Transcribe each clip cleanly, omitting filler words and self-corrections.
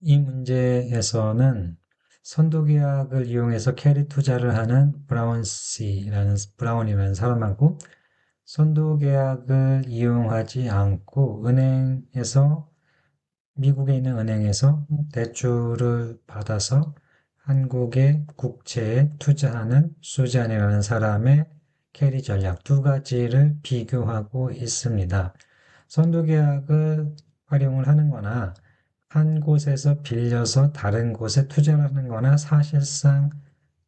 이 문제에서는 선도계약을 이용해서 캐리 투자를 하는 브라운이라는 사람하고 선도계약을 이용하지 않고 미국에 있는 은행에서 대출을 받아서 한국의 국채에 투자하는 수잔이라는 사람의 캐리 전략 두 가지를 비교하고 있습니다. 선도계약을 활용을 하는 거나 한 곳에서 빌려서 다른 곳에 투자를 하는 거나 사실상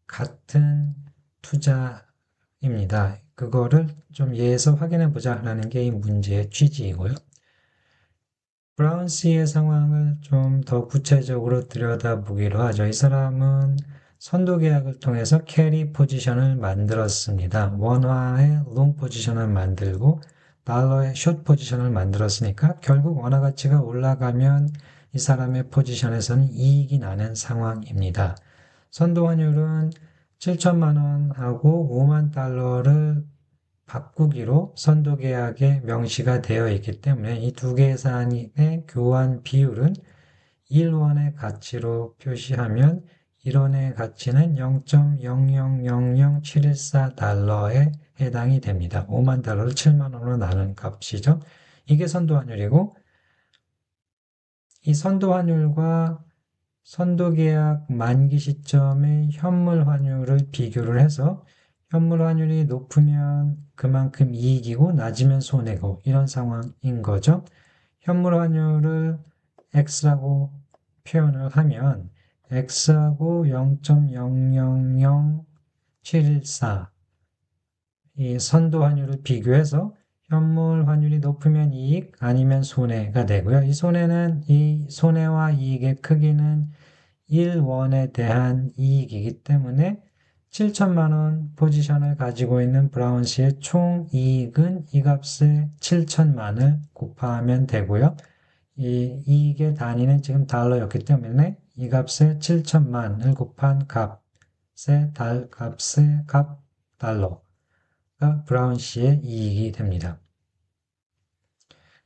같은 투자입니다. 그거를 좀 예에서 확인해 보자라는 게 이 문제의 취지이고요. 브라운 씨의 상황을 좀 더 구체적으로 들여다보기로 하죠. 이 사람은 선도 계약을 통해서 캐리 포지션을 만들었습니다. 원화의 롱 포지션을 만들고 달러의 숏 포지션을 만들었으니까 결국 원화 가치가 올라가면 이 사람의 포지션에서는 이익이 나는 상황입니다. 선도 환율은 7천만 원하고 5만 달러를 바꾸기로 선도계약에 명시가 되어 있기 때문에 이 두 계산의 교환 비율은 1원의 가치로 표시하면 1원의 가치는 0.0000714달러에 해당이 됩니다. 5만 달러를 7만 원으로 나눈 값이죠. 이게 선도환율이고 이 선도환율과 선도계약 만기 시점의 현물 환율을 비교를 해서 현물 환율이 높으면 그만큼 이익이고 낮으면 손해고 이런 상황인 거죠. 현물 환율을 X라고 표현을 하면 X하고 0.000714 이 선도 환율을 비교해서 현물 환율이 높으면 이익 아니면 손해가 되고요. 이 손해와 이익의 크기는 1원에 대한 이익이기 때문에 7천만 원 포지션을 가지고 있는 브라운 씨의 총 이익은 이 값에 7천만을 곱하면 되고요. 이 이익의 단위는 지금 달러였기 때문에 이 값에 7천만을 곱한 값의 값 달러가 브라운 씨의 이익이 됩니다.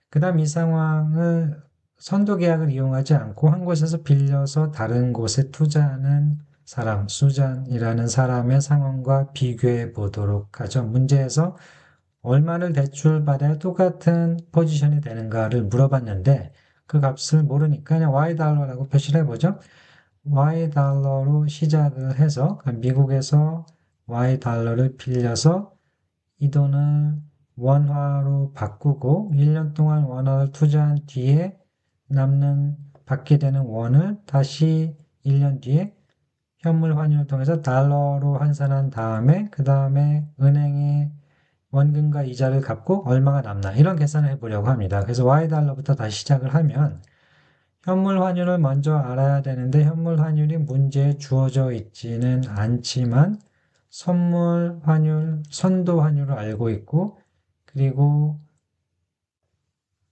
그 다음 이 상황을 선도 계약을 이용하지 않고 한 곳에서 빌려서 다른 곳에 투자하는 사람, 수잔이라는 사람의 상황과 비교해 보도록 하죠. 문제에서 얼마를 대출받아야 똑같은 포지션이 되는가를 물어봤는데 그 값을 모르니까 그냥 Y달러라고 표시를 해보죠. Y달러로 시작을 해서 미국에서 Y달러를 빌려서 이 돈을 원화로 바꾸고 1년 동안 원화를 투자한 뒤에 받게 되는 원을 다시 1년 뒤에 현물 환율을 통해서 달러로 환산한 다음에 그 다음에 은행에 원금과 이자를 갚고 얼마가 남나 이런 계산을 해보려고 합니다. 그래서 Y달러부터 다시 시작을 하면 현물 환율을 먼저 알아야 되는데 현물 환율이 문제에 주어져 있지는 않지만 선도 환율을 알고 있고 그리고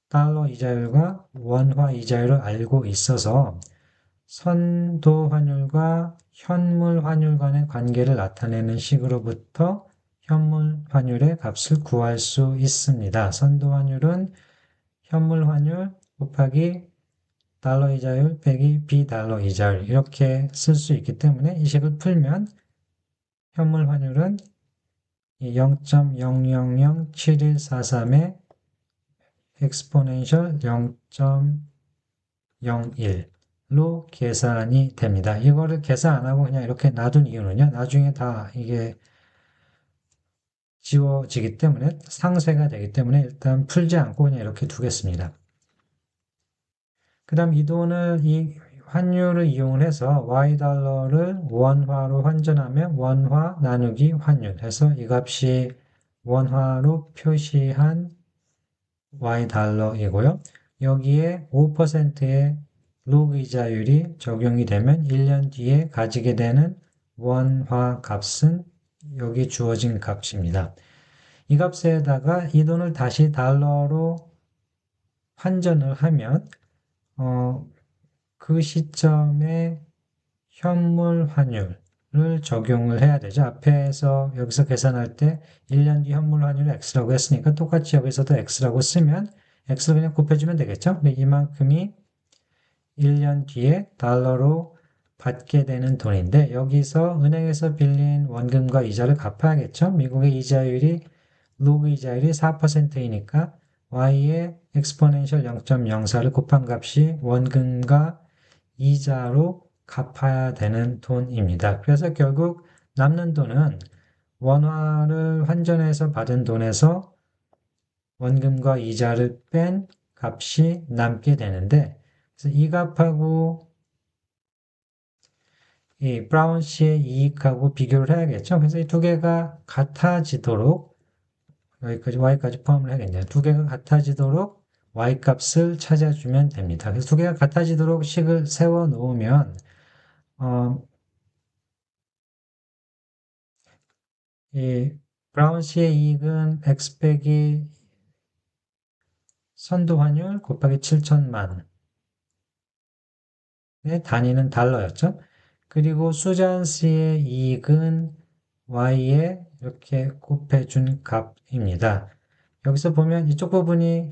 달러 이자율과 원화 이자율을 알고 있어서 선도 환율과 현물 환율 간의 관계를 나타내는 식으로부터 현물 환율의 값을 구할 수 있습니다. 선도 환율은 현물 환율 곱하기 달러 이자율 빼기 비달러 이자율 이렇게 쓸 수 있기 때문에 이 식을 풀면 현물 환율은 0.0007143의 exponential 0.01로 계산이 됩니다. 이거를 계산 안 하고 그냥 이렇게 놔둔 이유는요. 나중에 다 이게 지워지기 때문에 상쇄가 되기 때문에 일단 풀지 않고 그냥 이렇게 두겠습니다. 그 다음 이 환율을 이용을 해서 Y달러를 원화로 환전하면 원화 나누기 환율 해서 이 값이 원화로 표시한 Y달러이고요. 여기에 5%의 로그 이자율이 적용이 되면 1년 뒤에 가지게 되는 원화 값은 여기 주어진 값입니다. 이 값에다가 이 돈을 다시 달러로 환전을 하면 그 시점에 현물 환율을 적용을 해야 되죠. 여기서 계산할 때 1년 뒤 현물 환율을 X라고 했으니까 똑같이 여기서도 X라고 쓰면 X를 그냥 곱해주면 되겠죠. 근데 이만큼이 1년 뒤에 달러로 받게 되는 돈인데 여기서 은행에서 빌린 원금과 이자를 갚아야겠죠. 미국의 이자율이 로그 이자율이 4%이니까 y의 exponential 0.04를 곱한 값이 원금과 이자로 갚아야 되는 돈입니다. 그래서 결국 남는 돈은 원화를 환전해서 받은 돈에서 원금과 이자를 뺀 값이 남게 되는데 그래서 이 값하고 이 브라운 씨의 이익하고 비교를 해야겠죠. 그래서 이 두 개가 같아지도록 여기까지 y까지 포함을 해야겠네요. 두 개가 같아지도록 y 값을 찾아주면 됩니다. 그래서 두 개가 같아지도록 식을 세워 놓으면 이 브라운 씨의 이익은 x 빼기 선도 환율 곱하기 7천만의 단위는 달러였죠. 그리고 수잔 씨의 이익은 y에 이렇게 곱해준 값입니다. 여기서 보면 이쪽 부분이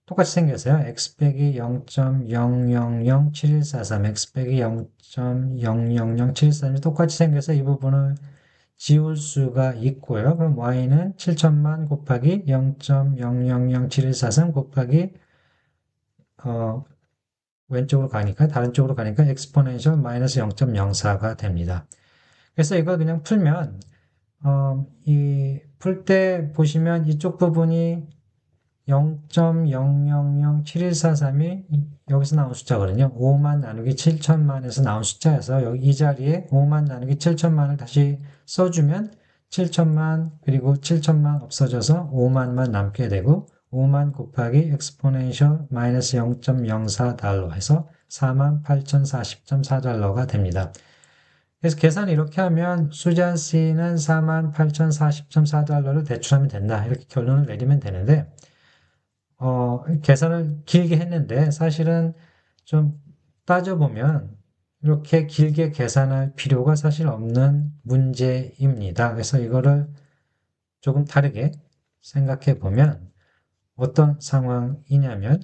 똑같이 생겼어요. x 빼기 0.0007143, x 빼기 0.0007143이 똑같이 생겨서 이 부분을 지울 수가 있고요. 그럼 y는 7천만 곱하기 0.0007143 곱하기 왼쪽으로 가니까 다른 쪽으로 가니까 exponential 마이너스 0.04가 됩니다. 그래서 이걸 그냥 풀면 풀 때 보시면 이쪽 부분이 0.0007143이 여기서 나온 숫자거든요. 5만 나누기 7천만에서 나온 숫자여서 여기 이 자리에 5만 나누기 7천만을 다시 써주면 7천만 그리고 7천만 없어져서 5만만 남게 되고 5만 곱하기 exponential 마이너스 0.04달러 해서 48,040.4달러가 됩니다. 그래서 계산을 이렇게 하면 수잔 씨는 48,040.4달러를 대출하면 된다. 이렇게 결론을 내리면 되는데 계산을 길게 했는데 사실은 좀 따져보면 이렇게 길게 계산할 필요가 사실 없는 문제입니다. 그래서 이거를 조금 다르게 생각해 보면 어떤 상황이냐면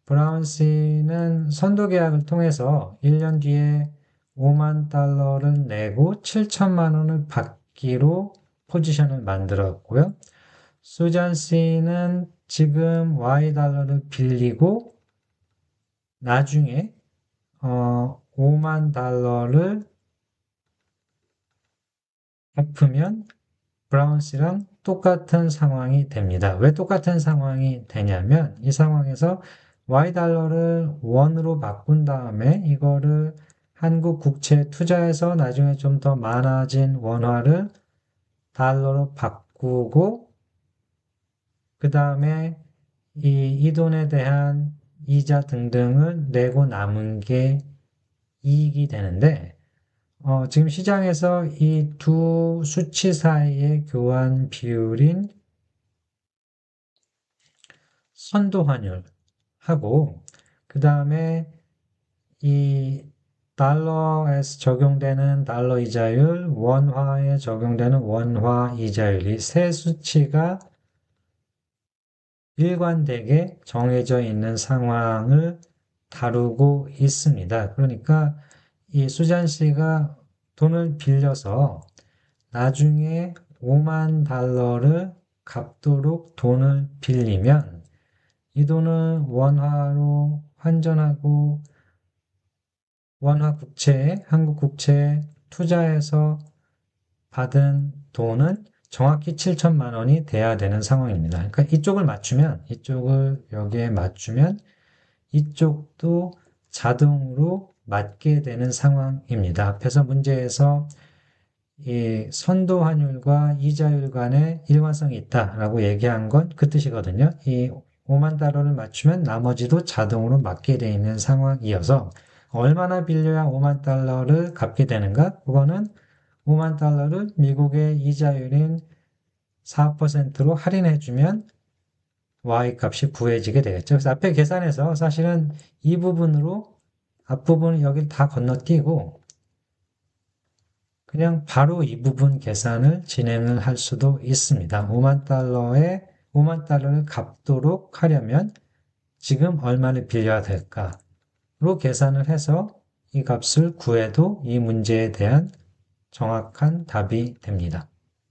브라운 씨는 선도 계약을 통해서 1년 뒤에 5만 달러를 내고 7천만 원을 받기로 포지션을 만들었고요. 수잔 씨는 지금 Y 달러를 빌리고 나중에 5만 달러를 갚으면 브라운 씨랑 똑같은 상황이 됩니다. 왜 똑같은 상황이 되냐면 이 상황에서 Y달러를 원으로 바꾼 다음에 이거를 한국 국채에 투자해서 나중에 좀 더 많아진 원화를 달러로 바꾸고 그 다음에 이 돈에 대한 이자 등등을 내고 남은 게 이익이 되는데 지금 시장에서 이 두 수치 사이의 교환 비율인 선도환율하고 그 다음에 이 달러에서 적용되는 달러 이자율, 원화에 적용되는 원화 이자율 이 세 수치가 일관되게 정해져 있는 상황을 다루고 있습니다. 그러니까 이 수잔 씨가 돈을 빌려서 나중에 5만 달러를 갚도록 돈을 빌리면 이 돈을 원화로 환전하고 원화 국채에 한국 국채에 투자해서 받은 돈은 정확히 7천만 원이 돼야 되는 상황입니다. 그러니까 이쪽을 맞추면 이쪽을 여기에 맞추면 이쪽도 자동으로 맞게 되는 상황입니다. 앞에서 문제에서 이 선도 환율과 이자율 간의 일관성이 있다라고 얘기한 건 그 뜻이거든요. 이 5만 달러를 맞추면 나머지도 자동으로 맞게 되어 있는 상황이어서 얼마나 빌려야 5만 달러를 갚게 되는가? 그거는 5만 달러를 미국의 이자율인 4%로 할인해주면 Y 값이 구해지게 되겠죠. 그래서 앞에 계산해서 사실은 이 부분으로 앞부분을 여기 다 건너뛰고 그냥 바로 이 부분 계산을 진행을 할 수도 있습니다. 5만 달러를 갚도록 하려면 지금 얼마를 빌려야 될까? 계산을 해서 이 값을 구해도 이 문제에 대한 정확한 답이 됩니다.